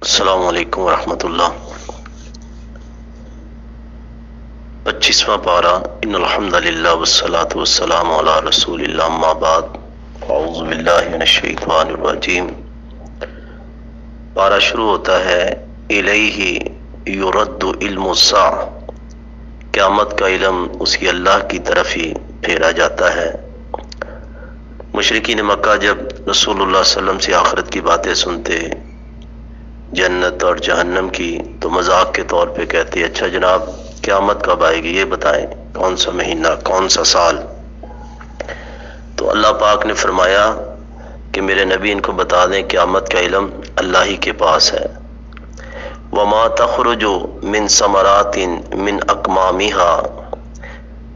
السلام علیکم ورحمۃ اللہ۔ 25واں پارہ ان الحمد للہ والصلاۃ والسلام علی رسول اللہ اما بعد اعوذ باللہ من الشیطان الرجیم۔ پارہ شروع ہوتا ہے الیہ یرد علم الساعہ، قیامت کا علم اسی اللہ کی طرف ہی پھیرا جاتا ہے۔ مشرکین مکہ جب رسول اللہ صلی اللہ علیہ وسلم سے آخرت کی باتیں سنتے، جنت اور جہنم کی، تو مذاق کے طور پہ کہتے اچھا جناب قیامت کب آئے گی، یہ بتائیں کون سا مہینہ، کون سا سال۔ تو اللہ پاک نے فرمایا کہ میرے نبی ان کو بتا دیں قیامت کا علم اللہ ہی کے پاس ہے۔ وما تخرج من ثمرات من اکمامها،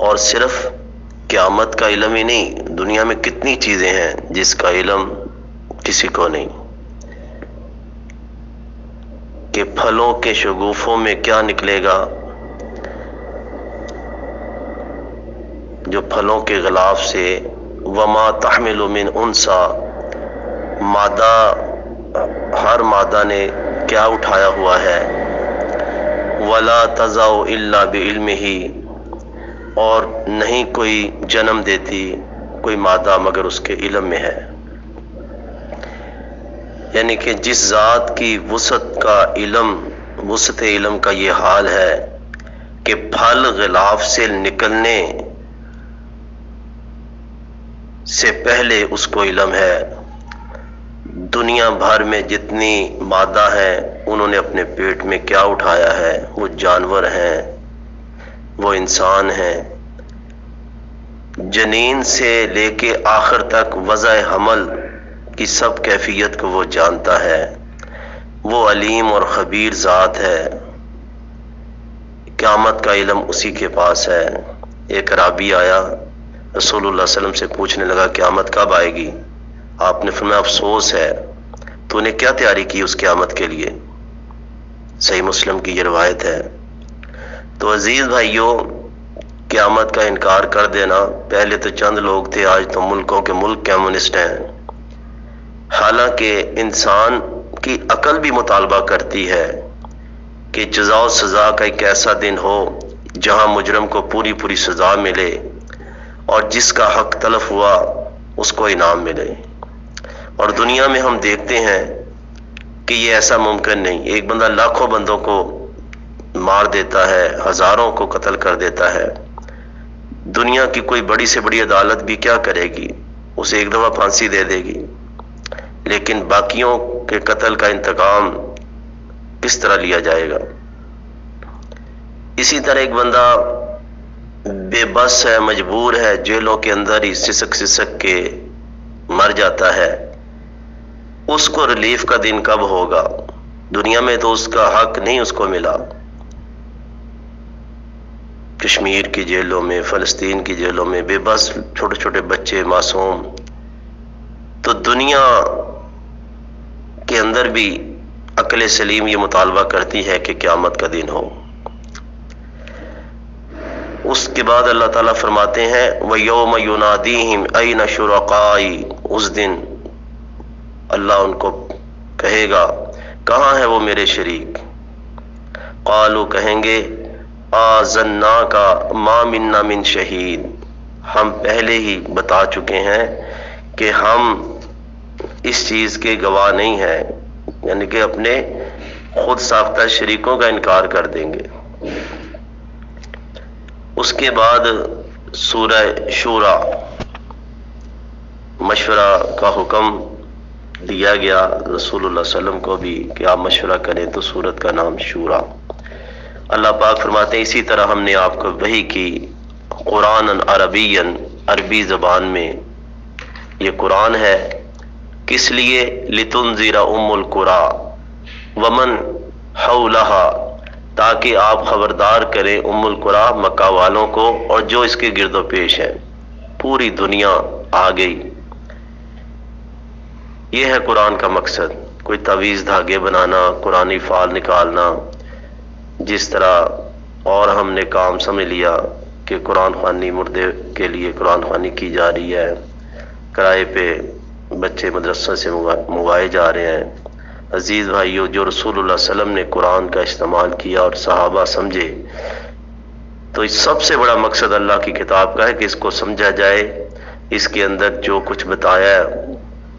اور صرف قیامت کا علم ہی نہیں، دنیا میں کتنی چیزیں ہیں جس کا علم کسی کو نہیں، کہ پھلوں کے شگوفوں میں کیا نکلے گا، جو پھلوں کے غلاف سے، وما تحمل من انسا، مادہ ہر مادہ نے کیا اٹھایا ہوا ہے، ولا تضع الا بعلمہ، اور نہیں کوئی جنم دیتی کوئی مادہ مگر اس کے علم میں ہے۔ یعنی کہ جس ذات کی وسعت کا علم، وسعت علم کا یہ حال ہے کہ پھل غلاف سے نکلنے سے پہلے اس کو علم ہے۔ دنیا بھر میں جتنی مادہ ہے انہوں نے اپنے پیٹ میں کیا اٹھایا ہے، وہ جانور ہیں، وہ انسان ہیں، جنین سے لے کے آخر تک وضع حمل کی سب کیفیت کو وہ جانتا ہے، وہ علیم اور خبیر ذات ہے۔ قیامت کا علم اسی کے پاس ہے۔ ایک عرابی آیا رسول اللہ صلی اللہ علیہ وسلم سے پوچھنے لگا قیامت کب آئے گی؟ آپ نے فرمایا افسوس ہے، تو نے کیا تیاری کی اس قیامت کے لیے؟ صحیح مسلم کی یہ روایت ہے۔ تو عزیز بھائیوں، قیامت کا انکار کر دینا، پہلے تو چند لوگ تھے، آج تو ملکوں کے ملک کمیونسٹ ہیں۔ حالانکہ انسان کی عقل بھی مطالبہ کرتی ہے کہ جزا و سزا کا ایک ایسا دن ہو جہاں مجرم کو پوری پوری سزا ملے اور جس کا حق تلف ہوا اس کو انعام ملے۔ اور دنیا میں ہم دیکھتے ہیں کہ یہ ایسا ممکن نہیں، ایک بندہ لاکھوں بندوں کو مار دیتا ہے، ہزاروں کو قتل کر دیتا ہے۔ دنیا کی کوئی بڑی سے بڑی عدالت بھی کیا کرے گی؟ اسے ایک دفعہ پھانسی دے دے گی، لیکن باقیوں کے قتل کا انتقام کس طرح لیا جائے گا؟ اسی طرح ایک بندہ بے بس ہے، مجبور ہے، جیلوں کے اندر ہی سسک سسک کے مر جاتا ہے، اس کو ریلیف کا دن کب ہوگا؟ دنیا میں تو اس کا حق نہیں اس کو ملا۔ کشمیر کی جیلوں میں، فلسطین کی جیلوں میں بے بس چھوٹے چھوٹے بچے، معصوم۔ تو دنیا کے اندر بھی عقل سلیم یہ مطالبہ کرتی ہے کہ قیامت کا دن ہو۔ اس کے بعد اللہ تعالیٰ فرماتے ہیں وَيَوْمَ يُنَادِيهِمْ أَيْنَ شُرَكَائِي، اس دن اللہ ان کو کہے گا کہاں ہے وہ میرے شریک؟ قالوا، کہیں گے آذَنَّاكَ مَا مِنَّا مِن شہید، ہم پہلے ہی بتا چکے ہیں کہ ہم اس چیز کے گواہ نہیں ہیں، یعنی کہ اپنے خود ساختہ شریکوں کا انکار کر دیں گے۔ اس کے بعد سورہ شورا، مشورہ کا حکم دیا گیا رسول اللہ صلی اللہ علیہ وسلم کو بھی کہ آپ مشورہ کریں، تو سورت کا نام شورا۔ اللہ پاک فرماتے ہیں اسی طرح ہم نے آپ کو وحی کی قرآن عربی، عربی زبان میں یہ قرآن ہے، کس لیے؟ لِتُنذِرَ أُمُّ الْقُرَىٰ وَمَنْ حَوْلَهَا، تاکہ آپ خبردار کریں ام القریٰ، مکہ والوں کو اور جو اس کے گرد و پیش ہیں۔ پوری دنیا آ گئی۔ یہ ہے قرآن کا مقصد، کوئی تعویذ دھاگے بنانا، قرآنی فال نکالنا، جس طرح اور ہم نے کام سمجھ لیا کہ قرآن خوانی مردے کے لیے قرآن خوانی کی جا رہی ہے، کرائے پہ بچے مدرسہ سے منگوائے جا رہے ہیں، عزیز بھائیو، جو رسول اللہ صلی اللہ علیہ وسلم نے قرآن کا استعمال کیا اور صحابہ سمجھے، تو اس سب سے بڑا مقصد اللہ کی کتاب کا ہے کہ اس کو سمجھا جائے، اس کے اندر جو کچھ بتایا ہے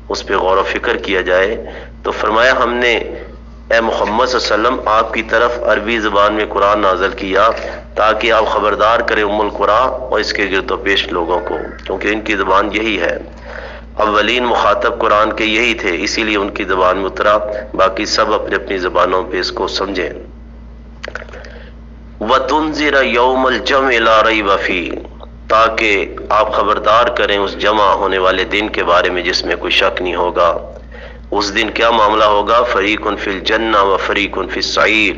اس پہ غور و فکر کیا جائے۔ تو فرمایا ہم نے اے محمد صلی اللہ علیہ وسلم آپ کی طرف عربی زبان میں قرآن نازل کیا تاکہ آپ خبردار کریں ام القرا اور اس کے گرد و پیش لوگوں کو، کیونکہ ان کی زبان یہی ہے، اولین مخاطب قرآن کے یہی تھے، اسی لیے ان کی زبان میں اترا، باقی سب اپنی اپنی زبانوں پہ اس کو سمجھیں۔ وَتُنذِرَ يَوْمَ الْجَمْعِ لَا رَيْبَ فِيهِ، تاکہ آپ خبردار کریں اس جمع ہونے والے دن کے بارے میں جس میں کوئی شک نہیں ہوگا۔ اس دن کیا معاملہ ہوگا؟ فَرِيقٌ فِي الْجَنَّةِ وَفَرِيقٌ فِي السَّعِيرِ،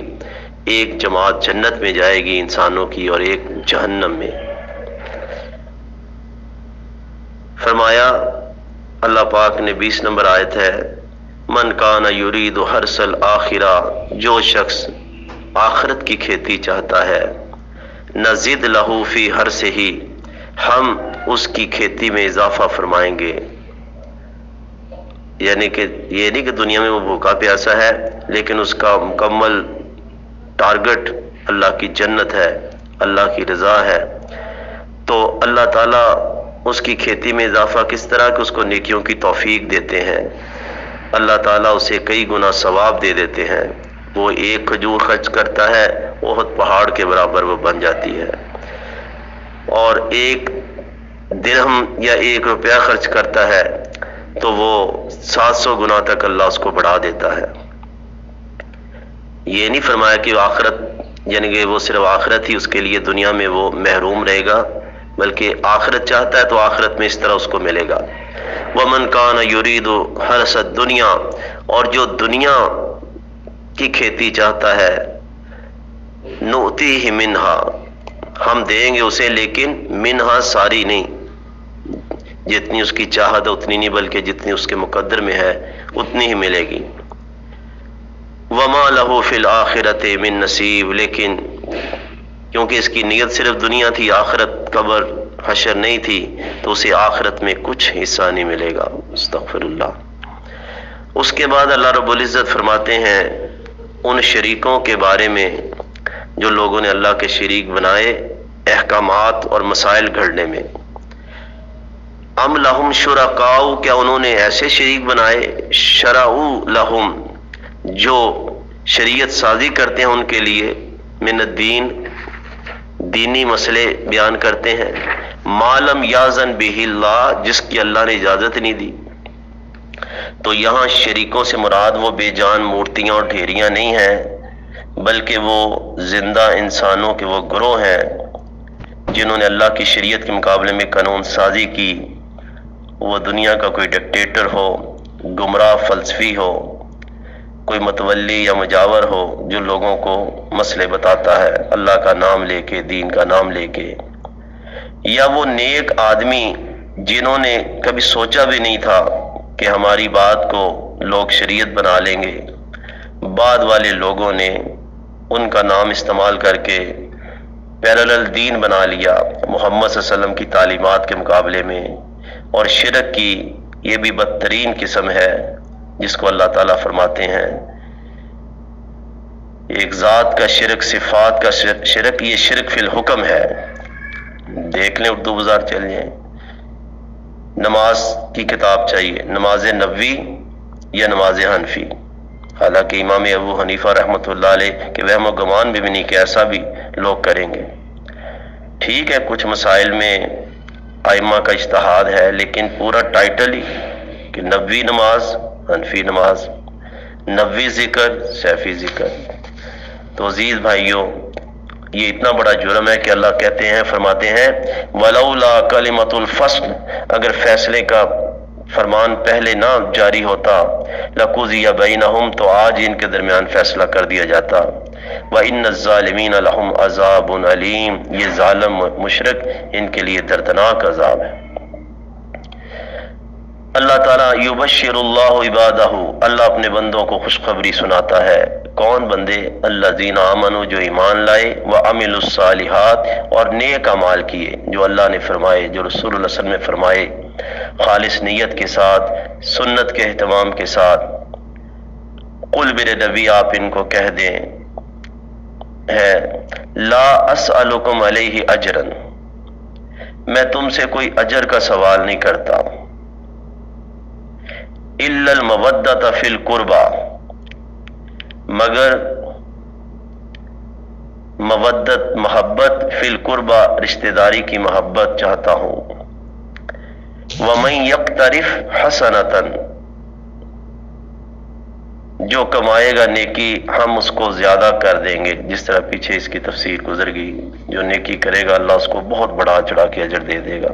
ایک جماعت جنت میں جائے گی انسانوں کی اور ایک جہنم میں۔ فرمایا اللہ پاک نے 20 نمبر آیت ہے، من کان یرید حرث الآخرہ، جو شخص آخرت کی کھیتی چاہتا ہے، نزد لہ فی حرثہ، ہم اس کی کھیتی میں اضافہ فرمائیں گے۔ یعنی کہ یہ نہیں کہ دنیا میں وہ بھوکا پیاسا ہے، لیکن اس کا مکمل ٹارگٹ اللہ کی جنت ہے، اللہ کی رضا ہے۔ تو اللہ تعالیٰ اس کی کھیتی میں اضافہ کس طرح کہ اس کو نیکیوں کی توفیق دیتے ہیں، اللہ تعالیٰ اسے کئی گنا ثواب دے دیتے ہیں۔ وہ ایک کھجور خرچ کرتا ہے، احد پہاڑ کے برابر وہ بن جاتی ہے، اور ایک درہم یا 1 روپیہ خرچ کرتا ہے تو وہ 700 گنا تک اللہ اس کو بڑھا دیتا ہے۔ یہ نہیں فرمایا کہ آخرت، یعنی کہ وہ صرف آخرت ہی اس کے لیے، دنیا میں وہ محروم رہے گا، بلکہ آخرت چاہتا ہے تو آخرت میں اس طرح اس کو ملے گا۔ وَمَنْ كَانَ يُرِيدُ حَرْثَ الدُّنْيَا، اور جو دنیا کی کھیتی چاہتا ہے، نُؤْتِيهِ مِنْهَا، ہم دیں گے اسے، لیکن منہا ساری نہیں، جتنی اس کی چاہت ہے اتنی نہیں، بلکہ جتنی اس کے مقدر میں ہے اتنی ہی ملے گی۔ وَمَا لَهُ فِي الْآخِرَةِ مِن نَصِيبٍ، لیکن کیونکہ اس کی نیت صرف دنیا تھی، آخرت قبر حشر نہیں تھی، تو اسے آخرت میں کچھ حصہ نہیں ملے گا۔ استغفر اللہ۔ اس کے بعد اللہ رب العزت فرماتے ہیں ان شریکوں کے بارے میں جو لوگوں نے اللہ کے شریک بنائے احکامات اور مسائل گھڑنے میں۔ ام لہم شرکاء، کیا انہوں نے ایسے شریک بنائے، شرعوا لہم، جو شریعت سازی کرتے ہیں ان کے لیے، من الدین، دینی مسئلے بیان کرتے ہیں، ما لم یاذن بہ اللہ، جس کی اللہ نے اجازت نہیں دی۔ تو یہاں شریکوں سے مراد وہ بے جان مورتیاں اور ڈھیریاں نہیں ہیں، بلکہ وہ زندہ انسانوں کے وہ گروہ ہیں جنہوں نے اللہ کی شریعت کے مقابلے میں قانون سازی کی۔ وہ دنیا کا کوئی ڈکٹیٹر ہو، گمراہ فلسفی ہو، کوئی متولی یا مجاور ہو جو لوگوں کو مسئلے بتاتا ہے اللہ کا نام لے کے، دین کا نام لے کے، یا وہ نیک آدمی جنہوں نے کبھی سوچا بھی نہیں تھا کہ ہماری بات کو لوگ شریعت بنا لیں گے، بعد والے لوگوں نے ان کا نام استعمال کر کے پیرالل دین بنا لیا محمد صلی اللہ علیہ وسلم کی تعلیمات کے مقابلے میں۔ اور شرک کی یہ بھی بدترین قسم ہے جس کو اللہ تعالیٰ فرماتے ہیں ایک ذات کا شرک، صفات کا شرک، یہ شرک فی الحکم ہے۔ دیکھ لیں اردو بازار چل جائیں، نماز کی کتاب چاہیے، نماز نبوی یا نماز حنفی، حالانکہ امام ابو حنیفہ رحمۃ اللہ علیہ کے وہم و گمان بھی نہیں کہ ایسا بھی لوگ کریں گے۔ ٹھیک ہے کچھ مسائل میں ائمہ کا اجتہاد ہے، لیکن پورا ٹائٹل ہی کہ نبوی نماز، حنفی نماز، نبوی ذکر، سیفی ذکر۔ تو عزیز بھائیوں، یہ اتنا بڑا جرم ہے کہ اللہ کہتے ہیں، فرماتے ہیں وَلَوْلَا كَلِمَةُ الْفَصْلِ، اگر فیصلے کا فرمان پہلے نہ جاری ہوتا، لَقُضِيَ بَيْنَهُمْ، تو آج ان کے درمیان فیصلہ کر دیا جاتا۔ وَإِنَّ الظَّالِمِينَ لَهُمْ عَذَابٌ أَلِيمٌ، یہ ظالم مشرک ان کے لیے دردناک عذاب ہے۔ اللہ تعالیٰ یبشر اللہ عبادہ، اللہ اپنے بندوں کو خوشخبری سناتا ہے۔ کون بندے؟ الذین آمنوا، جو ایمان لائے، وعملوا الصالحات، اور نیک اعمال کیے، جو اللہ نے فرمائے، جو رسول اللہ صلی اللہ علیہ وسلم نے فرمائے، خالص نیت کے ساتھ، سنت کے اہتمام کے ساتھ، قل میرے نبی آپ ان کو کہہ دیں ہے لا اسألکم علیہ اجرا، میں تم سے کوئی اجر کا سوال نہیں کرتا، الا المودۃ فی القربى، مگر مودت محبت فی القربى رشتہ داری کی محبت چاہتا ہوں، ومن یقترف حسنۃ، جو کمائے گا نیکی ہم اس کو زیادہ کر دیں گے، جس طرح پیچھے اس کی تفسیر گزر گئی، جو نیکی کرے گا اللہ اس کو بہت بڑا چڑھا کے اجر دے دے گا۔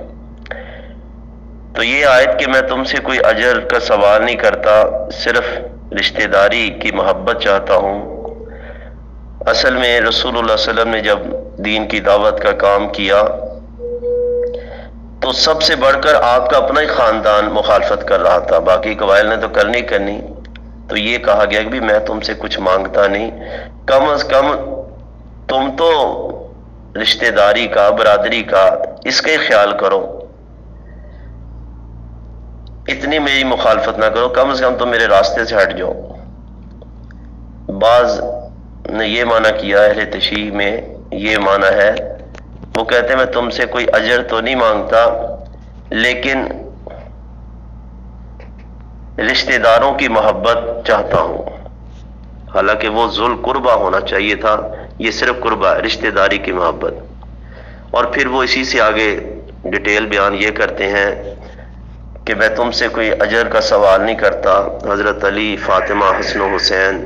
تو یہ آیت کہ میں تم سے کوئی اجر کا سوال نہیں کرتا، صرف رشتہ داری کی محبت چاہتا ہوں، اصل میں رسول اللہ صلی اللہ علیہ وسلم نے جب دین کی دعوت کا کام کیا تو سب سے بڑھ کر آپ کا اپنا ہی خاندان مخالفت کر رہا تھا، باقی قبائل نے تو کرنی، تو یہ کہا گیا کہ میں تم سے کچھ مانگتا نہیں، کم از کم تم تو رشتہ داری کا، برادری کا، اس کا ہی خیال کرو، اتنی میری مخالفت نہ کرو، کم از کم تم میرے راستے سے ہٹ جاؤ۔ بعض نے یہ معنی کیا، اہل تشیع میں یہ معنی ہے، وہ کہتے ہیں میں تم سے کوئی اجر تو نہیں مانگتا لیکن رشتہ داروں کی محبت چاہتا ہوں، حالانکہ وہ ذل قربہ ہونا چاہیے تھا، یہ صرف قربہ، رشتہ داری کی محبت۔ اور پھر وہ اسی سے آگے ڈیٹیل بیان یہ کرتے ہیں کہ میں تم سے کوئی اجر کا سوال نہیں کرتا، حضرت علی، فاطمہ، حسن و حسین،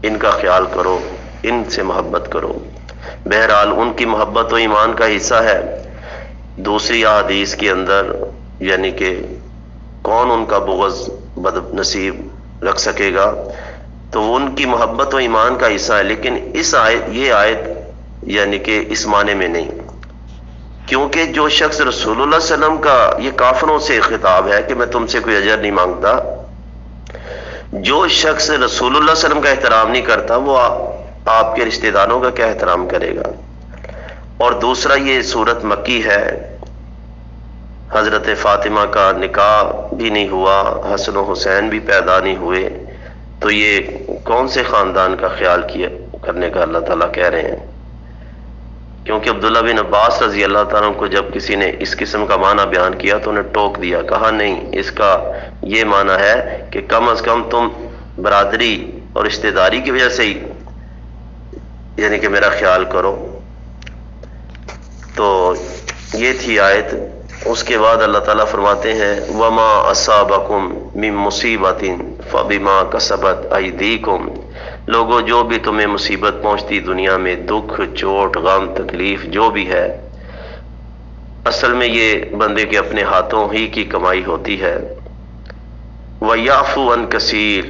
ان کا خیال کرو، ان سے محبت کرو۔ بہرحال ان کی محبت تو ایمان کا حصہ ہے۔ دوسری احادیث کے اندر یعنی کہ کون ان کا بغض بد نصیب رکھ سکے گا، تو ان کی محبت و ایمان کا حصہ ہے، لیکن یہ آیت یعنی کہ اس معنی میں نہیں، کیونکہ جو شخص رسول اللہ صلی اللہ علیہ وسلم کا، یہ کافروں سے خطاب ہے کہ میں تم سے کوئی اجر نہیں مانگتا، جو شخص رسول اللہ صلی اللہ علیہ وسلم کا احترام نہیں کرتا وہ آپ کے رشتہ داروں کا کیا احترام کرے گا؟ اور دوسرا یہ صورت مکی ہے، حضرت فاطمہ کا نکاح بھی نہیں ہوا، حسن و حسین بھی پیدا نہیں ہوئے، تو یہ کون سے خاندان کا خیال کرنے کا اللہ تعالیٰ کہہ رہے ہیں؟ کیونکہ عبداللہ بن عباس رضی اللہ تعالیٰ عنہ کو جب کسی نے اس قسم کا معنی بیان کیا تو انہیں ٹوک دیا، کہا نہیں، اس کا یہ معنی ہے کہ کم از کم تم برادری اور رشتہ داری کی وجہ سے ہی یعنی کہ میرا خیال کرو۔ تو یہ تھی آیت۔ اس کے بعد اللہ تعالیٰ فرماتے ہیں وَمَا أَصَابَكُم مِّن مُّصِيبَةٍ فَبِمَا كَسَبَتْ أَيْدِيكُم، لوگوں جو بھی تمہیں مصیبت پہنچتی دنیا میں، دکھ، چوٹ، غم، تکلیف جو بھی ہے، اصل میں یہ بندے کے اپنے ہاتھوں ہی کی کمائی ہوتی ہے۔ وَيَعْفُو عَن كَثِيرٍ،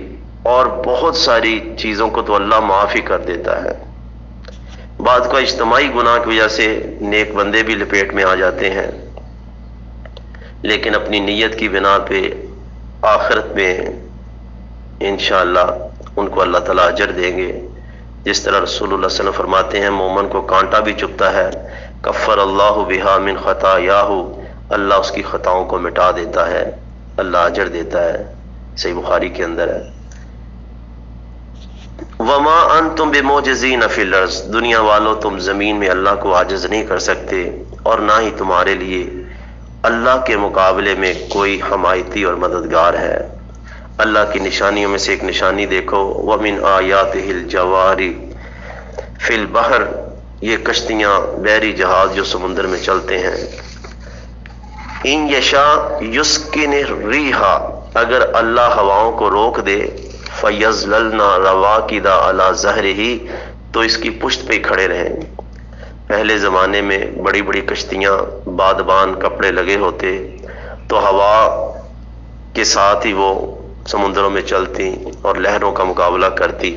اور بہت ساری چیزوں کو تو اللہ معاف ہی کر دیتا ہے۔ بعض کو اجتماعی گناہ کی وجہ سے نیک بندے بھی لپیٹ میں آ جاتے ہیں، لیکن اپنی نیت کی بنا پہ آخرت میں انشاءاللہ ان کو اللہ تعالیٰ اجر دیں گے، جس طرح رسول اللہ صلی اللہ علیہ وسلم فرماتے ہیں مومن کو کانٹا بھی چبھتا ہے، کفر اللہ بہا من خطایاہ، اللہ اس کی خطاؤں کو مٹا دیتا ہے، اللہ اجر دیتا ہے، صحیح بخاری کے اندر ہے۔ وما انتم بمعجزین فی الارض، دنیا والوں تم زمین میں اللہ کو عاجز نہیں کر سکتے، اور نہ ہی تمہارے لیے اللہ کے مقابلے میں کوئی حمایتی اور مددگار ہے۔ اللہ کی نشانیوں میں سے ایک نشانی دیکھو وَمِنْ آیَاتِهِ الْجَوَارِ فِي الْبَحْرِ، یہ کشتیاں، بحری جہاز جو سمندر میں چلتے ہیں، ان یشاء یسکن الرِّیحَ، اگر اللہ ہواؤں کو روک دے، فَيَظْلَلْنَ رَوَاكِدَ عَلَى ظَهْرِهِ، تو اس کی پشت پہ کھڑے رہیں۔ پہلے زمانے میں بڑی بڑی کشتیاں بادبان کپڑے لگے ہوتے تو ہوا کے ساتھ ہی وہ سمندروں میں چلتی اور لہروں کا مقابلہ کرتی،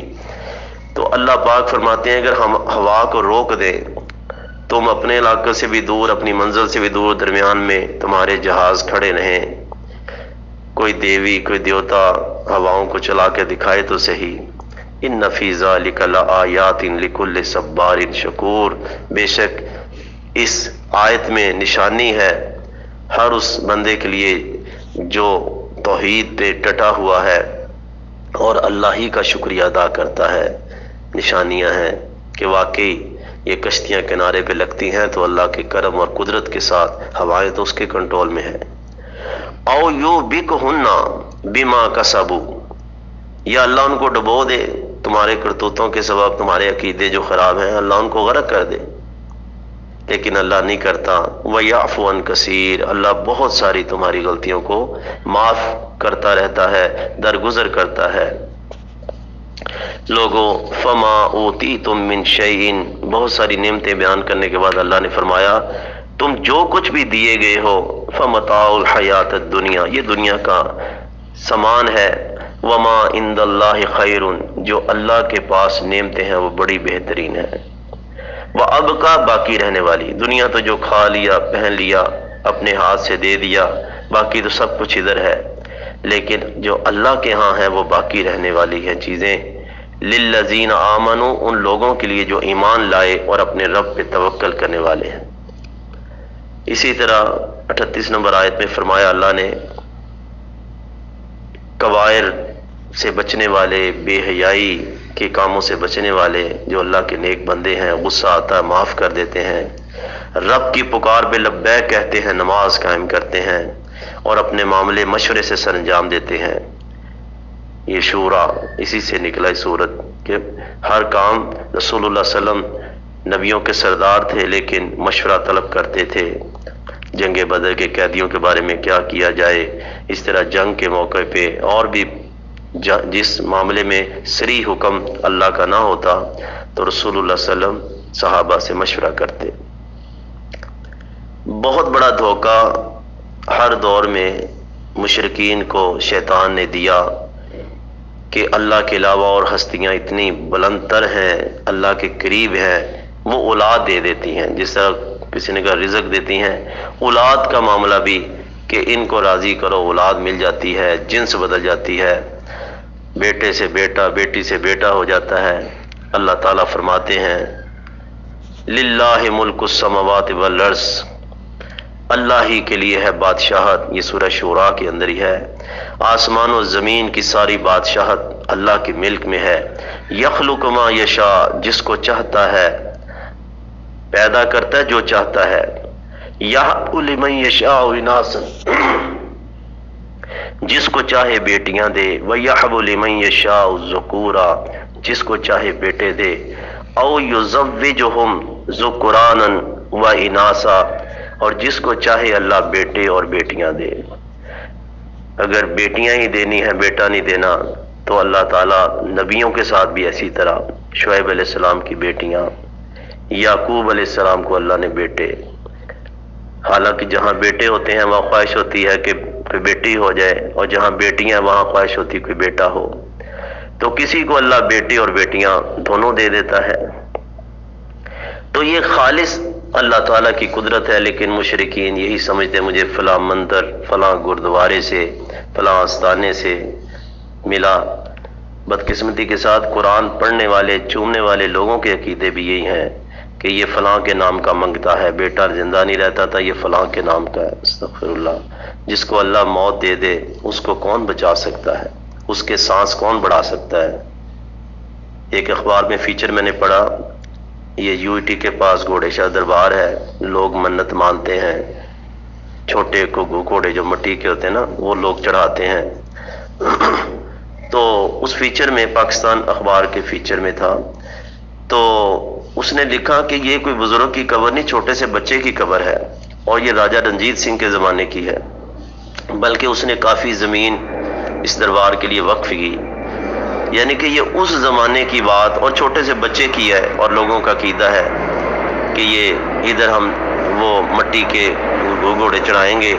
تو اللہ پاک فرماتے ہیں اگر ہم ہوا کو روک دیں، تم اپنے علاقے سے بھی دور، اپنی منزل سے بھی دور، درمیان میں تمہارے جہاز کھڑے رہیں، کوئی دیوی، کوئی دیوتا ہواؤں کو چلا کے دکھائے تو صحیح۔ ان فی ذلک لآیات لکل صبار شکور، بے شک اس آیت میں نشانی ہے ہر اس بندے کے لیے جو توحید پہ ڈٹا ہوا ہے، اور اللہ ہی کا شکریہ ادا کرتا ہے۔ نشانیاں ہیں کہ واقعی یہ کشتیاں کنارے پہ لگتی ہیں تو اللہ کے کرم اور قدرت کے ساتھ، ہوائیں تو اس کے کنٹرول میں ہے۔ او یوبکہن بما کسبوا، یا اللہ ان کو ڈبو دے تمہارے کرتوتوں کے سبب، تمہارے عقیدے جو خراب ہیں اللہ ان کو غرق کر دے، لیکن اللہ نہیں کرتا۔ وَيَعْفُو عَنْ كَثِيرٍ، اللہ بہت ساری تمہاری غلطیوں کو معاف کرتا رہتا ہے، درگزر کرتا ہے۔ لوگوں فما اوتیتم من شیء، بہت ساری نعمتیں بیان کرنے کے بعد اللہ نے فرمایا تم جو کچھ بھی دیے گئے ہو فمتاع الحیات الدنیا، یہ دنیا کا سامان ہے۔ وما عند اللہ خیر، جو اللہ کے پاس نعمتیں ہیں وہ بڑی بہترین ہیں۔ وابقا، باقی رہنے والی، دنیا تو جو کھا لیا پہن لیا اپنے ہاتھ سے دے دیا، باقی تو سب کچھ ادھر ہے، لیکن جو اللہ کے ہاں ہے وہ باقی رہنے والی ہیں چیزیں۔ للذین آمنوا، ان لوگوں کے لیے جو ایمان لائے اور اپنے رب پہ توکل کرنے والے ہیں۔ اسی طرح 38 نمبر آیت میں فرمایا اللہ نے کبائر سے بچنے والے، بے حیائی کے کاموں سے بچنے والے جو اللہ کے نیک بندے ہیں، غصہ آتا ہے معاف کر دیتے ہیں، رب کی پکار پہ لبیک کہتے ہیں، نماز قائم کرتے ہیں اور اپنے معاملے مشورے سے سر انجام دیتے ہیں۔ یہ شورا اسی سے نکلا ہے صورت کہ ہر کام رسول اللہ صلی اللہ علیہ وسلم نبیوں کے سردار تھے لیکن مشورہ طلب کرتے تھے۔ جنگ بدر کے قیدیوں کے بارے میں کیا کیا جائے، اس طرح جنگ کے موقع پہ اور بھی جس معاملے میں صریح حکم اللہ کا نہ ہوتا تو رسول اللہ صلی اللہ علیہ وسلم صحابہ سے مشورہ کرتے۔ بہت بڑا دھوکہ ہر دور میں مشرکین کو شیطان نے دیا کہ اللہ کے علاوہ اور ہستیاں اتنی بلند تر ہیں، اللہ کے قریب ہیں، وہ اولاد دے دیتی ہیں۔ جس طرح کسی نے کہا رزق دیتی ہیں، اولاد کا معاملہ بھی کہ ان کو راضی کرو، اولاد مل جاتی ہے، جنس بدل جاتی ہے، بیٹے سے بیٹا، بیٹی سے بیٹا ہو جاتا ہے۔ اللہ تعالیٰ فرماتے ہیں للہ ملک السماوات والارض، اللہ ہی کے لیے ہے بادشاہت، یہ سورہ شورا کے اندر ہی ہے۔ آسمان و زمین کی ساری بادشاہت اللہ کے ملک میں ہے۔ یخلق ما یشاء، جس کو چاہتا ہے پیدا کرتا ہے جو چاہتا ہے۔ یہب لمن یشاء اناثا، جس کو چاہے بیٹیاں دے۔ ویہب لمن یشاء الذکورا، جس کو چاہے بیٹے دے۔ او یزوجہم ذکرانا و اناثا، اور جس کو چاہے اللہ بیٹے اور بیٹیاں دے۔ اگر بیٹیاں ہی دینی ہیں بیٹا نہیں دینا تو اللہ تعالیٰ نبیوں کے ساتھ بھی اسی طرح، شعیب علیہ السلام کی بیٹیاں، یعقوب علیہ السلام کو اللہ نے بیٹے، حالانکہ جہاں بیٹے ہوتے ہیں وہاں خواہش ہوتی ہے کہ کوئی بیٹی ہو جائے، اور جہاں بیٹیاں وہاں خواہش ہوتی ہے کوئی بیٹا ہو، تو کسی کو اللہ بیٹی اور بیٹیاں دونوں دے دیتا ہے۔ تو یہ خالص اللہ تعالیٰ کی قدرت ہے، لیکن مشرکین یہی سمجھتے ہیں مجھے فلاں مندر، فلاں گردوارے سے، فلاں آستانے سے ملا۔ بدقسمتی کے ساتھ قرآن پڑھنے والے، چومنے والے لوگوں کے عقیدے بھی یہی ہیں کہ یہ فلاں کے نام کا منگتا ہے، بیٹا زندہ نہیں رہتا تھا، یہ فلاں کے نام کا ہے۔ استغفر اللہ، جس کو اللہ موت دے دے اس کو کون بچا سکتا ہے، اس کے سانس کون بڑھا سکتا ہے۔ ایک اخبار میں فیچر میں نے پڑھا، یہ یو ٹی کے پاس گھوڑے شاہ دربار ہے، لوگ منت مانتے ہیں، چھوٹے کو گھوڑے جو مٹی کے ہوتے ہیں نا وہ لوگ چڑھاتے ہیں۔ تو اس فیچر میں، پاکستان اخبار کے فیچر میں تھا، تو اس نے لکھا کہ یہ کوئی بزرگ کی قبر نہیں، چھوٹے سے بچے کی قبر ہے، اور یہ راجہ رنجیت سنگھ کے زمانے کی ہے، بلکہ اس نے کافی زمین اس دربار کے لیے وقف کی، یعنی کہ یہ اس زمانے کی بات اور چھوٹے سے بچے کی ہے، اور لوگوں کا عقیدہ ہے کہ یہ ادھر ہم وہ مٹی کے گھوڑے چڑھائیں گے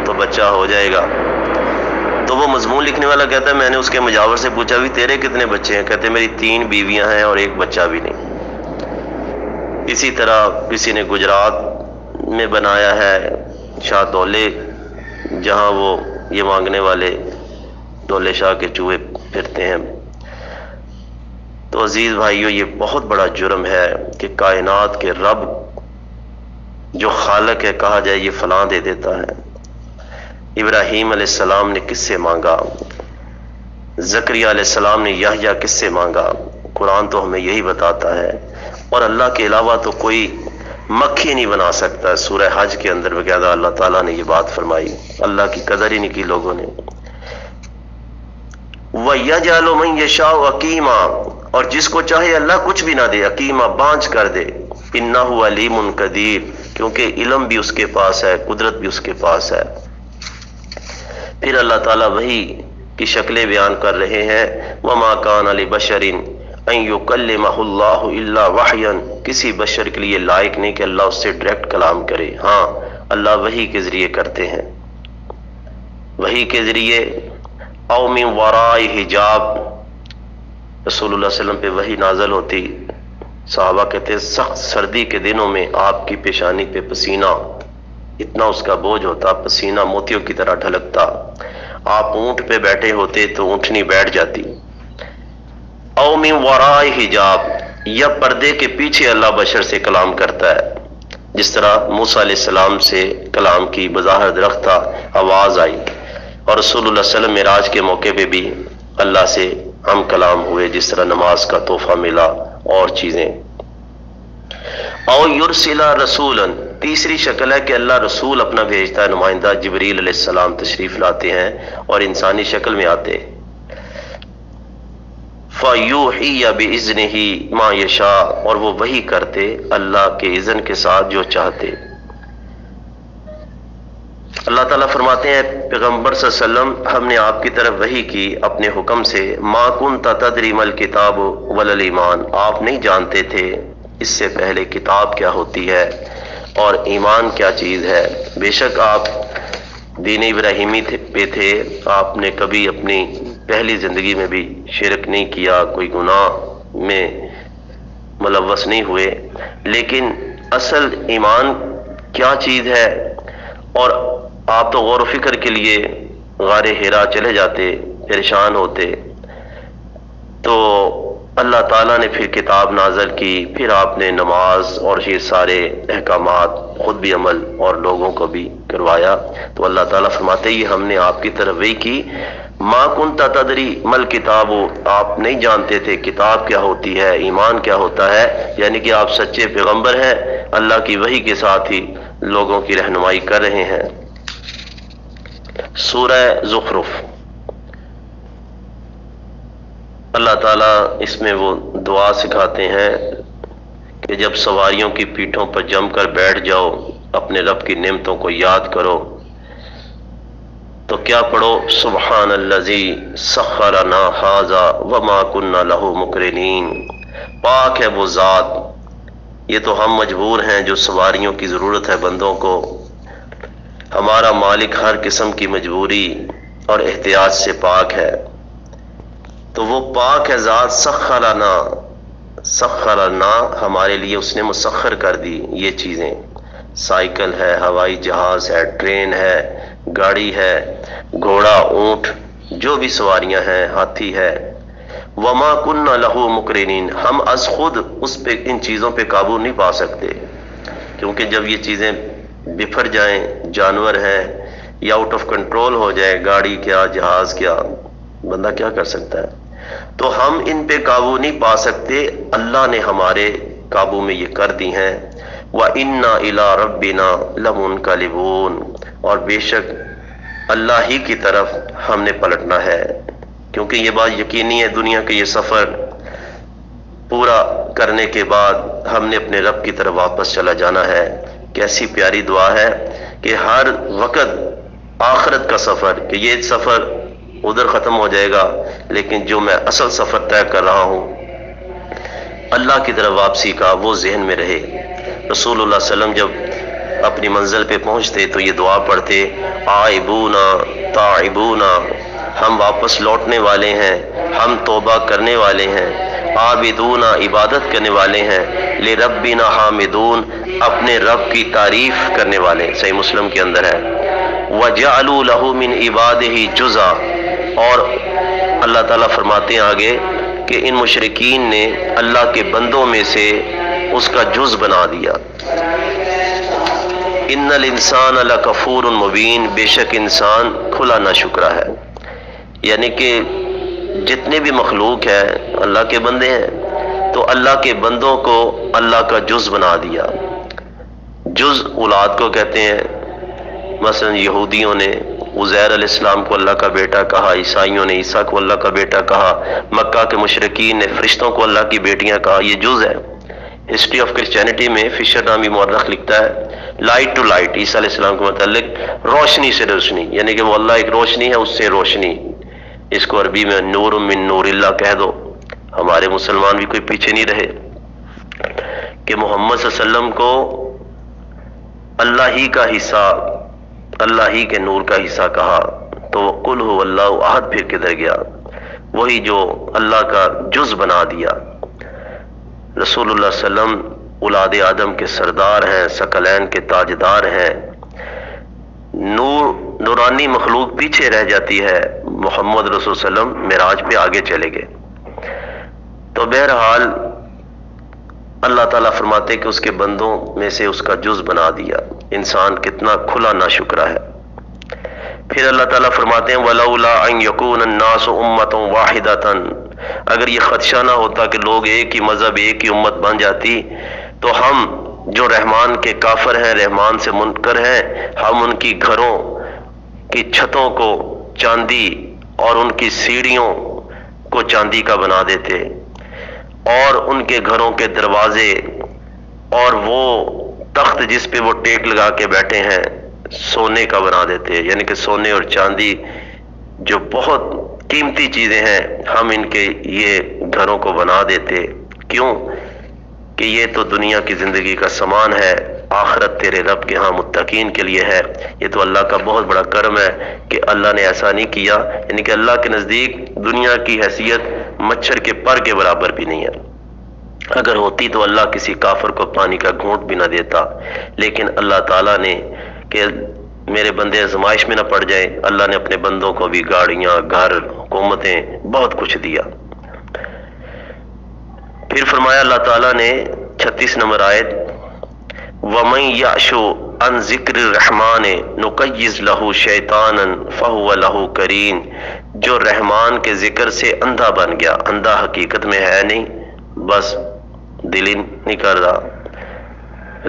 تو بچہ ہو جائے گا۔ تو وہ مضمون لکھنے والا کہتا ہے میں نے اس کے مجاور سے پوچھا بھی تیرے کتنے بچے ہیں؟ کہتے میری 3 بیویاں ہیں اور ایک بچہ بھی نہیں۔ اسی طرح کسی نے گجرات میں بنایا ہے شاہ دولے، جہاں وہ یہ مانگنے والے دولے شاہ کے چوہے پھرتے ہیں۔ تو عزیز بھائیو، یہ بہت بڑا جرم ہے کہ کائنات کے رب جو خالق ہے کہا جائے یہ فلاں دے دیتا ہے۔ ابراہیم علیہ السلام نے کس سے مانگا؟ زکریا علیہ السلام نے یحییٰ کس سے مانگا؟ قرآن تو ہمیں یہی بتاتا ہے، اور اللہ کے علاوہ تو کوئی مکھی نہیں بنا سکتا۔ سورہ حج کے اندر بقاعدہ اللہ تعالیٰ نے یہ بات فرمائی، اللہ کی قدر ہی نہیں کی لوگوں نے۔ وَيَجْعَلُ مَن يَشَاءُ عَقِيمًا، اور جس کو چاہے اللہ کچھ بھی نہ دے، عقیمہ بانج کر دے۔ إِنَّهُ عَلِيمٌ قَدِيرٌ، کیونکہ علم بھی اس کے پاس ہے، قدرت بھی اس کے پاس ہے۔ پھر اللہ تعالیٰ وہی کی شکلیں بیان کر رہے ہیں، وَمَا كَانَ لِبَشَرٍ أَن يُكَلِّمَهُ اللَّهُ إِلَّا وَحْيًا، کسی بشر کے لیے لائق نہیں کہ اللہ اس سے ڈائریکٹ کلام کرے۔ ہاں اللہ وحی کے ذریعے کرتے ہیں، وحی کے ذریعے، او من وراء حجاب، رسول اللہ صلی اللہ علیہ وسلم پہ وحی نازل ہوتی، صحابہ کہتے ہیں سخت سردی کے دنوں میں آپ کی پیشانی پہ پسینہ اتنا اس کا بوجھ ہوتا، پسینہ موتیوں کی طرح ڈھلکتا، آپ اونٹ پہ بیٹھے ہوتے تو اونٹنی بیٹھ جاتی۔ او من وراء حجاب، یا پردے کے پیچھے اللہ بشر سے کلام کرتا ہے، جس طرح موسیٰ علیہ السلام سے کلام کی بظاہر درخت تھا، آواز آئی، اور رسول اللہ صلی اللہ علیہ وسلم معراج کے موقع پہ بھی اللہ سے ہم کلام ہوئے، جس طرح نماز کا تحفہ ملا اور چیزیں۔ او یرسل رسولا، تیسری شکل ہے کہ اللہ رسول اپنا بھیجتا ہے، نمائندہ جبریل علیہ السلام تشریف لاتے ہیں اور انسانی شکل میں آتے، فَيُوحِيَ بِإِذْنِهِ مَا يَشَاءُ، اور وہ وحی کرتے اللہ کے اذن کے ساتھ جو چاہتے۔ اللہ تعالیٰ فرماتے ہیں پیغمبر صلی اللہ علیہ وسلم ہم نے آپ کی طرف وحی کی اپنے حکم سے، مَا كُنْتَ تَدْرِي مَا الْكِتَابُ وَلَا الْإِيمَانُ، آپ نہیں جانتے تھے اس سے پہلے کتاب کیا ہوتی ہے اور ایمان کیا چیز ہے۔ بے شک آپ دین ابراہیمی پہ تھے، آپ نے کبھی اپنی پہلی زندگی میں بھی شرک نہیں کیا، کوئی گناہ میں ملوث نہیں ہوئے، لیکن اصل ایمان کیا چیز ہے، اور آپ تو غور و فکر کے لیے غار حرا چلے جاتے، پریشان ہوتے، تو اللہ تعالیٰ نے پھر کتاب نازل کی، پھر آپ نے نماز اور یہ سارے احکامات خود بھی عمل اور لوگوں کو بھی کروایا۔ تو اللہ تعالیٰ فرماتے یہ ہم نے آپ کی طرف وحی کی، ما کنت تدری مل کتاب، آپ نہیں جانتے تھے کتاب کیا ہوتی ہے، ایمان کیا ہوتا ہے، یعنی کہ آپ سچے پیغمبر ہیں، اللہ کی وحی کے ساتھ ہی لوگوں کی رہنمائی کر رہے ہیں۔ سورہ زخرف، اللہ تعالیٰ اس میں وہ دعا سکھاتے ہیں کہ جب سواریوں کی پیٹھوں پر جم کر بیٹھ جاؤ، اپنے رب کی نعمتوں کو یاد کرو، تو کیا پڑھو؟ سبحان الذی سخر لنا ھذا وما کنا لہ مقرنین، پاک ہے وہ ذات، یہ تو ہم مجبور ہیں، جو سواریوں کی ضرورت ہے بندوں کو، ہمارا مالک ہر قسم کی مجبوری اور احتیاج سے پاک ہے، تو وہ پاک ہے ذات، سخر لنا، ہمارے لیے اس نے مسخر کر دی یہ چیزیں، سائیکل ہے، ہوائی جہاز ہے، ٹرین ہے، گاڑی ہے، گھوڑا، اونٹ، جو بھی سواریاں ہیں، ہاتھی ہے۔ وما کننا لہ مقرنین، ہم از خود اس پہ ان چیزوں پہ قابو نہیں پا سکتے، کیونکہ جب یہ چیزیں بفر جائیں، جانور ہیں، یا آؤٹ آف کنٹرول ہو جائے، گاڑی کیا، جہاز کیا، بندہ کیا کر سکتا ہے؟ تو ہم ان پہ قابو نہیں پا سکتے، اللہ نے ہمارے قابو میں یہ کر دی ہیں۔ وَإِنَّا إِلَىٰ رَبِّنَا لَمُنْقَلِبُونَ، اور بے شک اللہ ہی کی طرف ہم نے پلٹنا ہے، کیونکہ یہ بات یقینی ہے، دنیا کے یہ سفر پورا کرنے کے بعد ہم نے اپنے رب کی طرف واپس چلا جانا ہے۔ کیسی پیاری دعا ہے کہ ہر وقت آخرت کا سفر، کہ یہ سفر ادھر ختم ہو جائے گا، لیکن جو میں اصل سفر طے کر رہا ہوں اللہ کی طرف واپسی کا، وہ ذہن میں رہے۔ رسول اللہ صلی اللہ علیہ وسلم جب اپنی منزل پہ پہنچتے تو یہ دعا پڑھتے، آئبونا تائبونا، ہم واپس لوٹنے والے ہیں، ہم توبہ کرنے والے ہیں، عابدون، عبادت کرنے والے ہیں، لربنا حامدون، اپنے رب کی تعریف کرنے والے، صحیح مسلم کے اندر ہے، وجعلوا له من عباده جزءا، اور اللہ تعالیٰ فرماتے ہیں آگے کہ ان مشرکین نے اللہ کے بندوں میں سے اس کا جز بنا دیا۔ ان الانسان لکفور مبین، بے شک انسان کھلا ناشکرا ہے، یعنی کہ جتنے بھی مخلوق ہیں اللہ کے بندے ہیں، تو اللہ کے بندوں کو اللہ کا جز بنا دیا۔ جز اولاد کو کہتے ہیں، مثلا یہودیوں نے عزیر علیہ السلام کو اللہ کا بیٹا کہا، عیسائیوں نے عیسیٰ کو اللہ کا بیٹا کہا، مکہ کے مشرکین نے فرشتوں کو اللہ کی بیٹیاں کہا، یہ جز ہے۔ ہسٹری آف کرسچینٹی میں فشر نامی مورخ لکھتا ہے لائٹ ٹو لائٹ، عیسیٰ علیہ السلام کے متعلق روشنی سے روشنی، یعنی کہ وہ اللہ ایک روشنی ہے، اس سے روشنی، اس کو عربی میں نور من نور اللہ کہہ دو۔ ہمارے مسلمان بھی کوئی پیچھے نہیں رہے کہ محمد صلی اللہ علیہ وسلم کو اللہ ہی کا حصہ، اللہ ہی کے نور کا حصہ کہا، تو وہ قل هو اللہ احد پھر کدھر گیا؟ وہی جو اللہ کا جز بنا دیا۔ رسول اللہ صلی اللہ علیہ وسلم اولاد آدم کے سردار ہیں، ثقلین کے تاجدار ہیں، نورانی مخلوق پیچھے رہ جاتی ہے، محمد رسول صلی اللہ علیہ وسلم معراج پہ آگے چلے گئے۔ تو بہرحال اللہ تعالیٰ فرماتے کہ اس کے بندوں میں سے اس کا جز بنا دیا۔ انسان کتنا کھلا ناشکرا ہے۔ پھر اللہ تعالیٰ فرماتے ہیں وَلَوْلَا أَن يَكُونَ النَّاسُ أُمَّةً وَاحِدَةً، اگر یہ خدشہ نہ ہوتا کہ لوگ ایک ہی مذہب، ایک ہی امت بن جاتی، تو ہم جو رحمان کے کافر ہیں، رحمان سے منکر ہیں، ہم ان کی گھروں کی چھتوں کو چاندی اور ان کی سیڑھیوں کو چاندی کا بنا دیتے، اور ان کے گھروں کے دروازے اور وہ تخت جس پہ وہ ٹیک لگا کے بیٹھے ہیں سونے کا بنا دیتے، یعنی کہ سونے اور چاندی جو بہت قیمتی چیزیں ہیں ہم ان کے یہ گھروں کو بنا دیتے۔ کیوں کہ یہ تو دنیا کی زندگی کا سامان ہے، آخرت تیرے رب کے ہاں متقین کے لیے ہے۔ یہ تو اللہ کا بہت بڑا کرم ہے کہ اللہ نے ایسا نہیں کیا، یعنی کہ اللہ کے نزدیک دنیا کی حیثیت مچھر کے پر کے برابر بھی نہیں ہے۔ اگر ہوتی تو اللہ کسی کافر کو پانی کا گھونٹ بھی نہ دیتا، لیکن اللہ تعالیٰ نے کہ میرے بندے آزمائش میں نہ پڑ جائیں، اللہ نے اپنے بندوں کو بھی گاڑیاں، گھر، حکومتیں، بہت کچھ دیا۔ پھر فرمایا اللہ تعالیٰ نے 36 نمبر آیت وَمَن يَعْشُ عَن ذِكْرِ الرَّحْمَٰنِ نُقَيِّضْ لَهُ شَيْطَانًا فَهُوَ لَهُ قَرِينٌ، جو رحمان کے ذکر سے اندھا بن گیا، اندھا حقیقت میں ہے نہیں، بس دل ہی نہیں کر رہا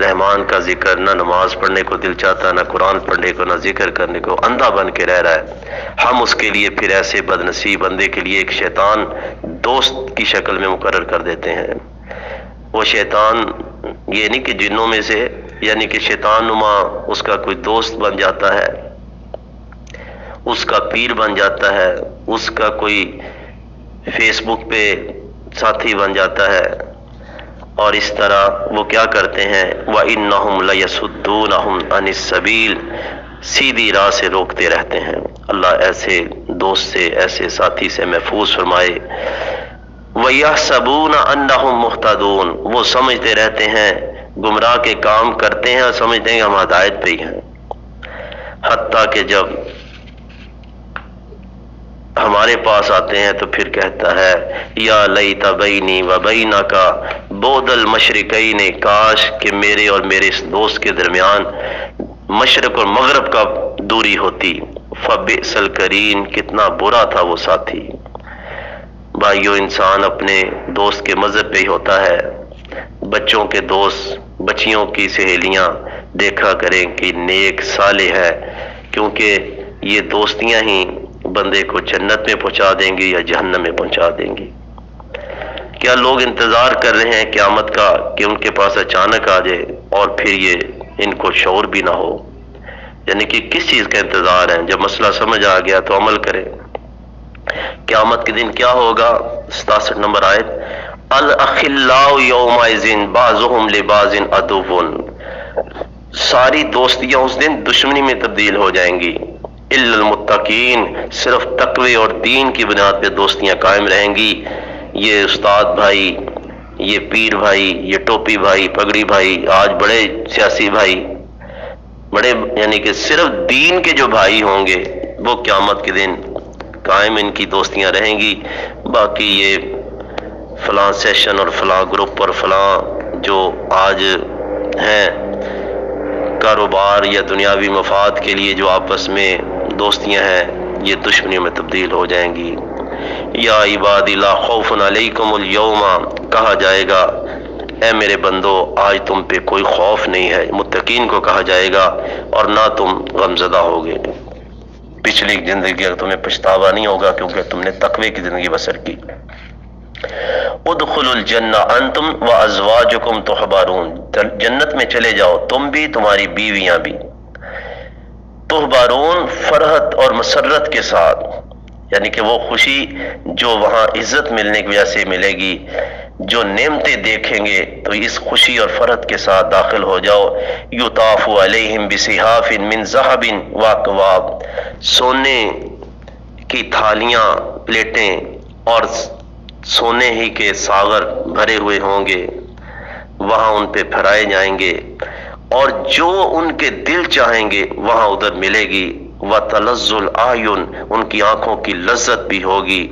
رحمان کا ذکر، نہ نماز پڑھنے کو دل چاہتا، نہ قرآن پڑھنے کو، نہ ذکر کرنے کو، اندھا بن کے رہ رہا ہے۔ ہم اس کے لیے پھر ایسے بدنصیب بندے کے لیے ایک شیطان دوست کی شکل میں مقرر کر دیتے ہیں۔ وہ شیطان یہ نہیں کہ جنوں میں سے، یعنی کہ شیطان نما اس کا کوئی دوست بن جاتا ہے، اس کا پیر بن جاتا ہے، اس کا کوئی فیس بک پہ ساتھی بن جاتا ہے، اور اس طرح وہ کیا کرتے ہیں وَإِنَّهُمْ لَيَسُدُّونَهُمْ عَنِ السَّبِيلِ، سیدھی راہ سے روکتے رہتے ہیں۔ اللہ ایسے دوست سے، ایسے ساتھی سے محفوظ فرمائے۔ وَيَحْسَبُونَ أَنَّهُمْ مُهْتَدُونَ، وہ سمجھتے رہتے ہیں، گمراہ کے کام کرتے ہیں اور سمجھتے ہیں کہ ہم ہدایت پہ ہی ہیں، حتیٰ کہ جب ہمارے پاس آتے ہیں تو پھر کہتا ہے یا لیت بینی و بینک بعد المشرقین، کاش کہ میرے اور میرے اس دوست کے درمیان مشرق اور مغرب کا دوری ہوتی۔ فبئس القرین، کتنا برا تھا وہ ساتھی۔ بھائیو، انسان اپنے دوست کے مذہب پہ ہی ہوتا ہے۔ بچوں کے دوست، بچیوں کی سہیلیاں دیکھا کریں کہ نیک صالح ہے، کیونکہ یہ دوستیاں ہی بندے کو جنت میں پہنچا دیں گی یا جہنم میں پہنچا دیں گی۔ کیا لوگ انتظار کر رہے ہیں قیامت کا کہ ان کے پاس اچانک آ جائے اور پھر یہ ان کو شعور بھی نہ ہو؟ یعنی کہ کس چیز کا انتظار ہے؟ جب مسئلہ سمجھ آ گیا تو عمل کریں۔ قیامت کے دن کیا ہوگا؟ 67 نمبر آیت الاخلاء یومئذ بعضهم لبعض عدو، ساری دوستیاں اس دن دشمنی میں تبدیل ہو جائیں گی۔ الا المتقین، صرف تقوی اور دین کی بنیاد پہ دوستیاں قائم رہیں گی۔ یہ استاد بھائی، یہ پیر بھائی، یہ ٹوپی بھائی، پگڑی بھائی، آج بڑے سیاسی بھائی، بڑے یعنی کہ صرف دین کے جو بھائی ہوں گے وہ قیامت کے دن قائم ان کی دوستیاں رہیں گی۔ باقی یہ فلاں سیشن اور فلاں گروپ اور فلاں جو آج ہیں کاروبار یا دنیاوی مفاد کے لیے جو آپس میں دوستیاں ہیں، یہ دشمنیوں میں تبدیل ہو جائیں گی۔ یا عبادی لا خوف علیکم اليوم، کہا جائے گا اے میرے بندو آج تم پہ کوئی خوف نہیں ہے، متقین کو کہا جائے گا، اور نہ تم غمزدہ ہوگے، پچھلی زندگی کا تمہیں پچھتاوا نہیں ہوگا کیونکہ تم نے تقوی کی زندگی بسر کی۔ ادخلوا الجنہ انتم وازواجکم تحبرون، جنت میں چلے جاؤ تم بھی تمہاری بیویاں بھی، تحبرون فرحت اور مسرت کے ساتھ، یعنی کہ وہ خوشی جو وہاں عزت ملنے کی وجہ سے ملے گی، جو نعمتیں دیکھیں گے تو اس خوشی اور فرحت کے ساتھ داخل ہو جاؤ۔ یطاف علیہم بصحاف من ذہب واکواب، سونے کی تھالیاں پلیٹیں اور سونے ہی کے ساغر بھرے ہوئے ہوں گے، وہاں ان پہ پھرائے جائیں گے، اور جو ان کے دل چاہیں گے وہاں ادھر ملے گی۔ وَتَلَذُّ الْأَعْيُنُ، ان کی آنکھوں کی لذت بھی ہوگی،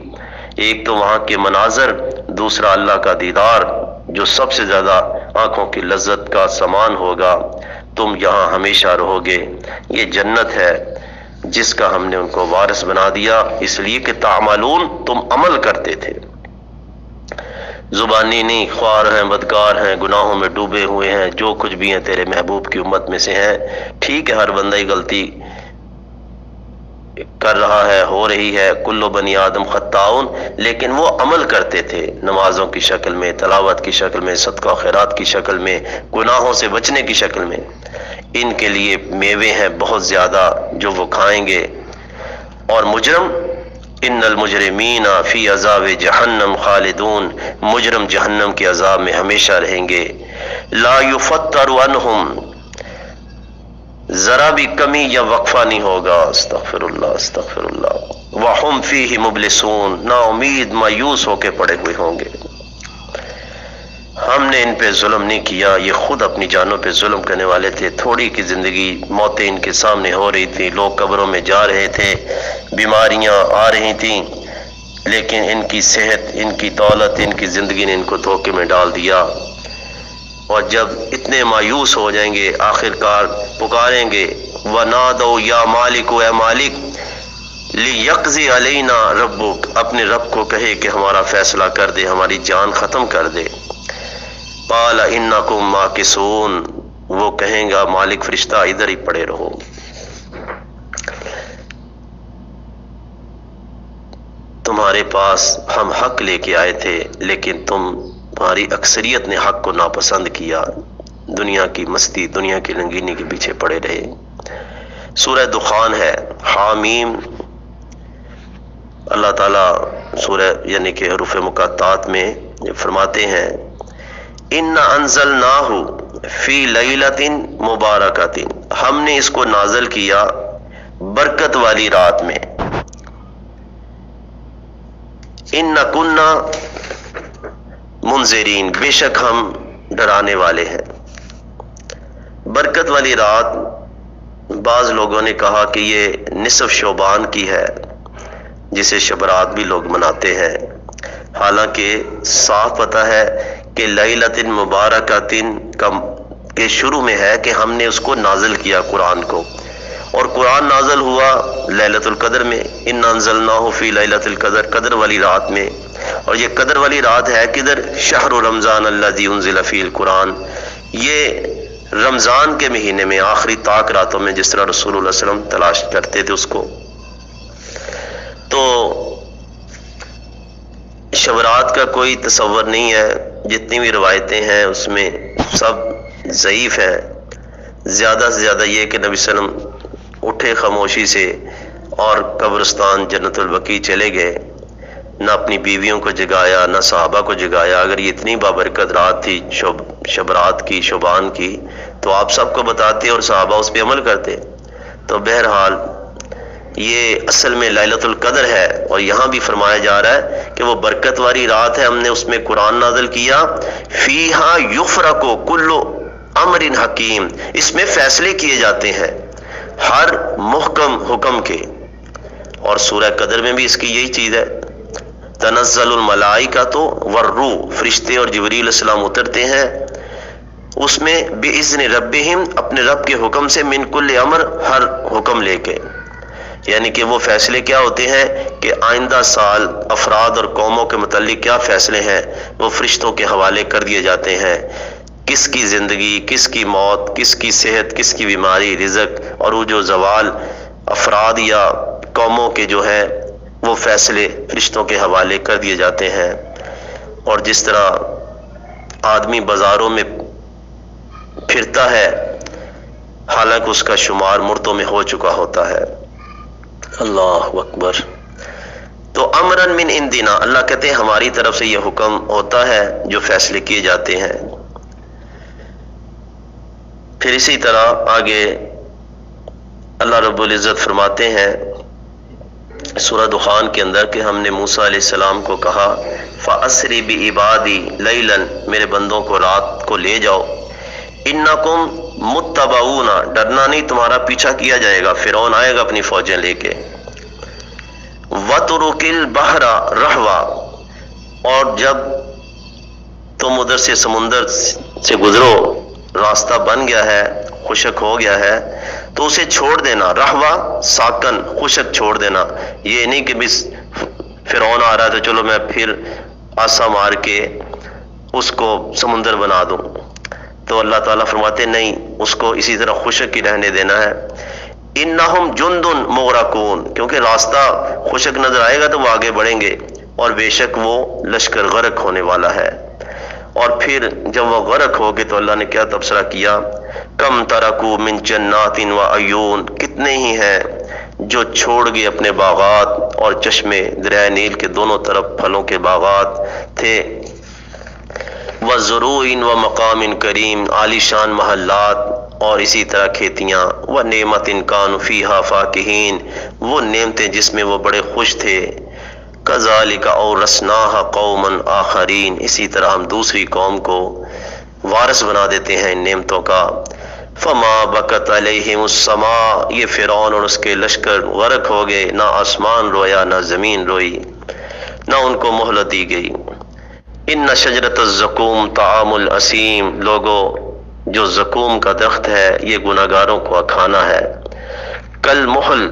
ایک تو وہاں کے مناظر، دوسرا اللہ کا دیدار جو سب سے زیادہ آنکھوں کی لذت کا سامان ہوگا۔ تم یہاں ہمیشہ رہو گے، یہ جنت ہے جس کا ہم نے ان کو وارث بنا دیا، اس لیے کہ تعملون، تم عمل کرتے تھے، زبانی نہیں، خوار ہیں، بدکار ہیں، گناہوں میں ڈوبے ہوئے ہیں، جو کچھ بھی ہیں تیرے محبوب کی امت میں سے ہیں۔ ٹھیک ہے ہر بندہ ہی غلطی کر رہا ہے، ہو رہی ہے، کل بنی آدم خطاؤن، لیکن وہ عمل کرتے تھے نمازوں کی شکل میں، تلاوت کی شکل میں، صدقہ و خیرات کی شکل میں، گناہوں سے بچنے کی شکل میں۔ ان کے لیے میوے ہیں بہت زیادہ جو وہ کھائیں گے، اور مجرم ان المجرمین فی عذاب جہنم خالدون، مجرم جہنم کے عذاب میں ہمیشہ رہیں گے۔ لا یفتر عنہم، ذرا بھی کمی یا وقفہ نہیں ہوگا، استغفر اللہ استغفر اللہ، وہم فیہ مبلسون، نا امید مایوس ہو کے پڑے ہوئے ہوں گے۔ ہم نے ان پہ ظلم نہیں کیا، یہ خود اپنی جانوں پہ ظلم کرنے والے تھے، تھوڑی کی زندگی، موتیں ان کے سامنے ہو رہی تھی، لوگ قبروں میں جا رہے تھے، بیماریاں آ رہی تھیں، لیکن ان کی صحت، ان کی دولت، ان کی زندگی نے ان کو دھوکے میں ڈال دیا، اور جب اتنے مایوس ہو جائیں گے آخرکار پکاریں گے وَنَادَوْا يَا مَالِكُ، اے مالک، لِيَقْضِي عَلَيْنَا رَبُّكَ، اپنے رب کو کہے کہ ہمارا فیصلہ کر دے، ہماری جان ختم کر دے۔ قَالَ إِنَّكُمْ مَاكِثُونَ، وہ کہیں گا مالک فرشتہ ادھر ہی پڑے رہو، تمہارے پاس ہم حق لے کے آئے تھے، لیکن تمہاری اکثریت نے حق کو ناپسند کیا، دنیا کی مستی، دنیا کی رنگینی کے پیچھے پڑے رہے۔ سورہ دخان ہے، حامیم، اللہ تعالیٰ سورہ یعنی کہ حروف مقطعات میں فرماتے ہیں اِنَّا أَنزَلْنَاهُ فِي لَيْلَةٍ مُبَارَكَةٍ، ہم نے اس کو نازل کیا برکت والی رات میں۔ اِنَّا كُنَّا مُنذِرِينَ، بے شک ہم ڈرانے والے ہیں۔ برکت والی رات، بعض لوگوں نے کہا کہ یہ نصف شعبان کی ہے، جسے شبرات بھی لوگ مناتے ہیں، حالانکہ صاف پتہ ہے کہ لیلۃ مبارکۃ کے شروع میں ہے کہ ہم نے اس کو نازل کیا قرآن کو، اور قرآن نازل ہوا لیلۃ القدر میں، اِنَّا أَنزَلْنَاهُ فِي لَيْلَةِ الْقَدْرِ، قدر والی رات میں، اور یہ قدر والی رات ہے کدھر؟ شہر رمضان الذی انزل فیہ القرآن، یہ رمضان کے مہینے میں آخری طاق راتوں میں، جس طرح رسول اللہ صلی اللہ علیہ وسلم تلاش کرتے تھے اس کو۔ تو شبرات کا کوئی تصور نہیں ہے، جتنی بھی روایتیں ہیں اس میں سب ضعیف ہیں۔ زیادہ سے زیادہ یہ کہ نبی صلی اللہ علیہ وسلم اٹھے خاموشی سے اور قبرستان جنت البقیع چلے گئے، نہ اپنی بیویوں کو جگایا، نہ صحابہ کو جگایا۔ اگر یہ اتنی بابرکت رات تھی شبرات کی، شبان کی، تو آپ سب کو بتاتے اور صحابہ اس پہ عمل کرتے۔ تو بہرحال یہ اصل میں لیلۃ القدر ہے، اور یہاں بھی فرمایا جا رہا ہے کہ وہ برکت والی رات ہے، ہم نے اس میں قرآن نازل کیا۔ فیہا یفرق کل امر حکیم، اس میں فیصلے کیے جاتے ہیں ہر محکم حکم کے، اور سورہ قدر میں بھی اس کی یہی چیز ہے، تنزل الملائکۃ والروح، فرشتے اور جبریل علیہ السلام اترتے ہیں اس میں، بِإِذْنِ ربہم، اپنے رب کے حکم سے، من کل امر، ہر حکم لے کے۔ یعنی کہ وہ فیصلے کیا ہوتے ہیں کہ آئندہ سال افراد اور قوموں کے متعلق کیا فیصلے ہیں وہ فرشتوں کے حوالے کر دیے جاتے ہیں. کس کی زندگی، کس کی موت، کس کی صحت، کس کی بیماری، رزق، عروج و زوال، افراد یا قوموں کے جو ہے وہ فیصلے فرشتوں کے حوالے کر دیے جاتے ہیں. اور جس طرح آدمی بازاروں میں پھرتا ہے حالانکہ اس کا شمار مردوں میں ہو چکا ہوتا ہے. اللہ اکبر. تو امرن من عندنا، اللہ کہتے ہیں ہماری طرف سے یہ حکم ہوتا ہے جو فیصلے کیے جاتے ہیں. پھر اسی طرح آگے اللہ رب العزت فرماتے ہیں سورہ دخان کے اندر کہ ہم نے موسیٰ علیہ السلام کو کہا فَأَسْرِ بِعِبَادِي لَيْلًا، میرے بندوں کو رات کو لے جاؤ، اِنَّكُمْ مُتَّبَعُونَ، ڈرنا نہیں تمہارا پیچھا کیا جائے گا، فرعون آئے گا اپنی فوجیں لے کے. وَتُرُكِ الْبَحْرَ رَحْوًا، اور جب تم ادھر سے سمندر سے گزرو راستہ بن گیا ہے، خشک ہو گیا ہے تو اسے چھوڑ دینا. رحوا ساکن، خشک چھوڑ دینا. یہ نہیں کہ بس فرعون آ رہا ہے تو چلو میں پھر آسا مار کے اس کو سمندر بنا دوں. تو اللہ تعالیٰ فرماتے نہیں، اس کو اسی طرح خشک ہی رہنے دینا ہے. انہم جندن مغرقون، کیونکہ راستہ خشک نظر آئے گا تو وہ آگے بڑھیں گے اور بے شک وہ لشکر غرق ہونے والا ہے. اور پھر جب وہ غرق ہو گئے تو اللہ نے کیا تبصرہ کیا، کم ترکو من جنات و عیون، کتنے ہی ہیں جو چھوڑ گئے اپنے باغات اور چشمے، دریائے نیل کے دونوں طرف پھلوں کے باغات تھے. وزروع و مقام کریم، عالی شان محلات اور اسی طرح کھیتیاں. و نعمت کانوا فیہا فاکہین، وہ نعمتیں جس میں وہ بڑے خوش تھے. کذالک اورثناھا قوما آخرین، اسی طرح ہم دوسری قوم کو وارث بنا دیتے ہیں ان نعمتوں کا. فما بکت علیہم السماء، یہ فرعون اور اس کے لشکر غرق ہو گئے، نہ آسمان رویا نہ زمین روئی، نہ ان کو مہلت دی گئی. ان شجرۃ الزقوم طعام الاسیم، لوگو جو زقوم کا درخت ہے یہ گناہگاروں کو کھانا ہے. کل محل،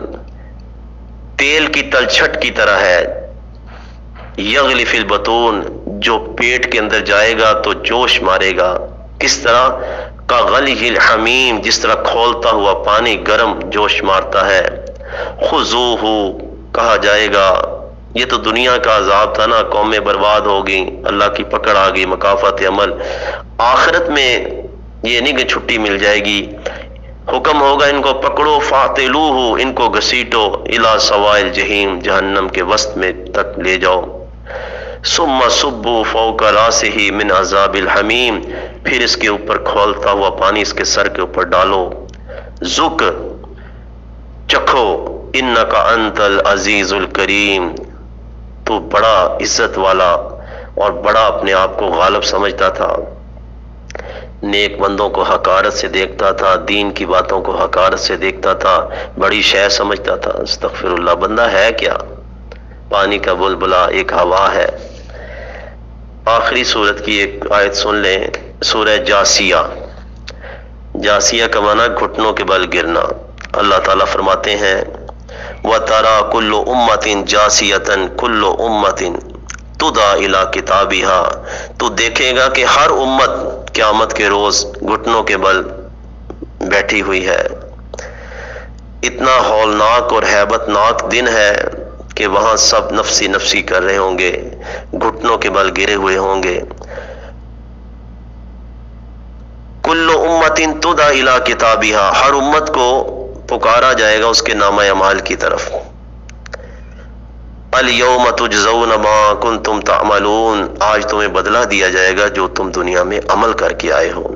تیل کی تلچھٹ کی طرح ہے. یغلی فی البطون، جو پیٹ کے اندر جائے گا تو جوش مارے گا. کس طرح؟ کا غلیظ الحمیم، جس طرح کھولتا ہوا پانی گرم جوش مارتا ہے. خذوہ، کہا جائے گا یہ تو دنیا کا عذاب تھا نا، قومیں برباد ہو گئیں، اللہ کی پکڑ آ گئی، مکافات عمل. آخرت میں یہ نہیں کہ چھٹی مل جائے گی، حکم ہوگا ان کو پکڑو. فاعتلوہ، ان کو گھسیٹو. الی سواء الجحیم، جہنم کے وسط میں تک لے جاؤ. ثم صبوا فوق راسہ من عذاب الحمیم، پھر اس کے اوپر کھولتا ہوا پانی اس کے سر کے اوپر ڈالو. ذق، چکھو. انک انت العزیز الکریم، تو بڑا عزت والا اور بڑا اپنے آپ کو غالب سمجھتا تھا. نیک بندوں کو حقارت سے دیکھتا تھا، دین کی باتوں کو حقارت سے دیکھتا تھا، بڑی شے سمجھتا تھا. استغفر اللہ، بندہ ہے کیا؟ پانی کا بلبلا، ایک ہوا ہے. آخری سورت کی ایک آیت سن لیں، سورہ جاسیہ. جاسیہ کا معنی گھٹنوں کے بل گرنا. اللہ تعالیٰ فرماتے ہیں وَتَرَى كُلُّ أُمَّةٍ جَاسِيَةً كُلُّ أُمَّةٍ تُدْعَىٰ إِلَىٰ كِتَابِهَا، تو دیکھے گا کہ ہر امت قیامت کے روز گھٹنوں کے بل بیٹھی ہوئی ہے. اتنا ہولناک اور ہیبت ناک دن ہے کہ وہاں سب نفسی نفسی کر رہے ہوں گے، گھٹنوں کے بل گرے ہوئے ہوں گے. کل امت تدعی الی کتابہا، ہر امت کو پکارا جائے گا اس کے نامہ اعمال کی طرف. الیوم تجزون ما کنتم تعملون، آج تمہیں بدلہ دیا جائے گا جو تم دنیا میں عمل کر کے آئے ہو.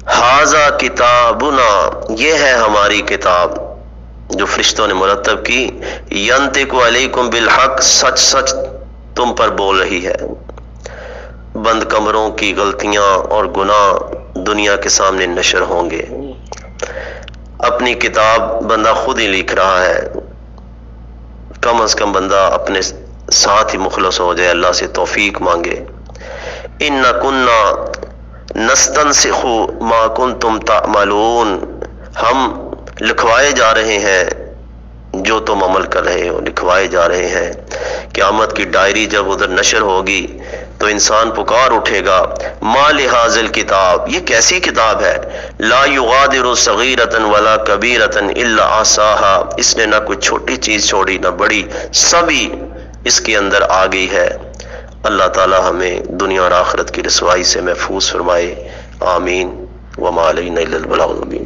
ھذا کتابنا، یہ ہے ہماری کتاب جو فرشتوں نے مرتب کی. ینطق علیکم بالحق، سچ سچ تم پر بول رہی ہے. بند کمروں کی غلطیاں اور گناہ دنیا کے سامنے نشر ہوں گے. اپنی کتاب بندہ خود ہی لکھ رہا ہے. کم از کم بندہ اپنے ساتھ ہی مخلص ہو جائے، اللہ سے توفیق مانگے. ان کنا نستنسخ ما کنتم تعملون، ہم لکھوائے جا رہے ہیں، جو تم عمل کر رہے ہو لکھوائے جا رہے ہیں۔ قیامت کی ڈائری جب ادھر نشر ہوگی تو انسان پکار اٹھے گا، ما لہذا الکتاب، یہ کیسی کتاب ہے، لا یغادر صغیرۃ ولا کبیرۃ الا احصاها، اس نے نہ کوئی چھوٹی چیز چھوڑی نہ بڑی، سبھی اس کے اندر آ گئی ہے۔ اللہ تعالی ہمیں دنیا اور آخرت کی رسوائی سے محفوظ فرمائے، آمین۔ وما علینا الا البلاغ المبین۔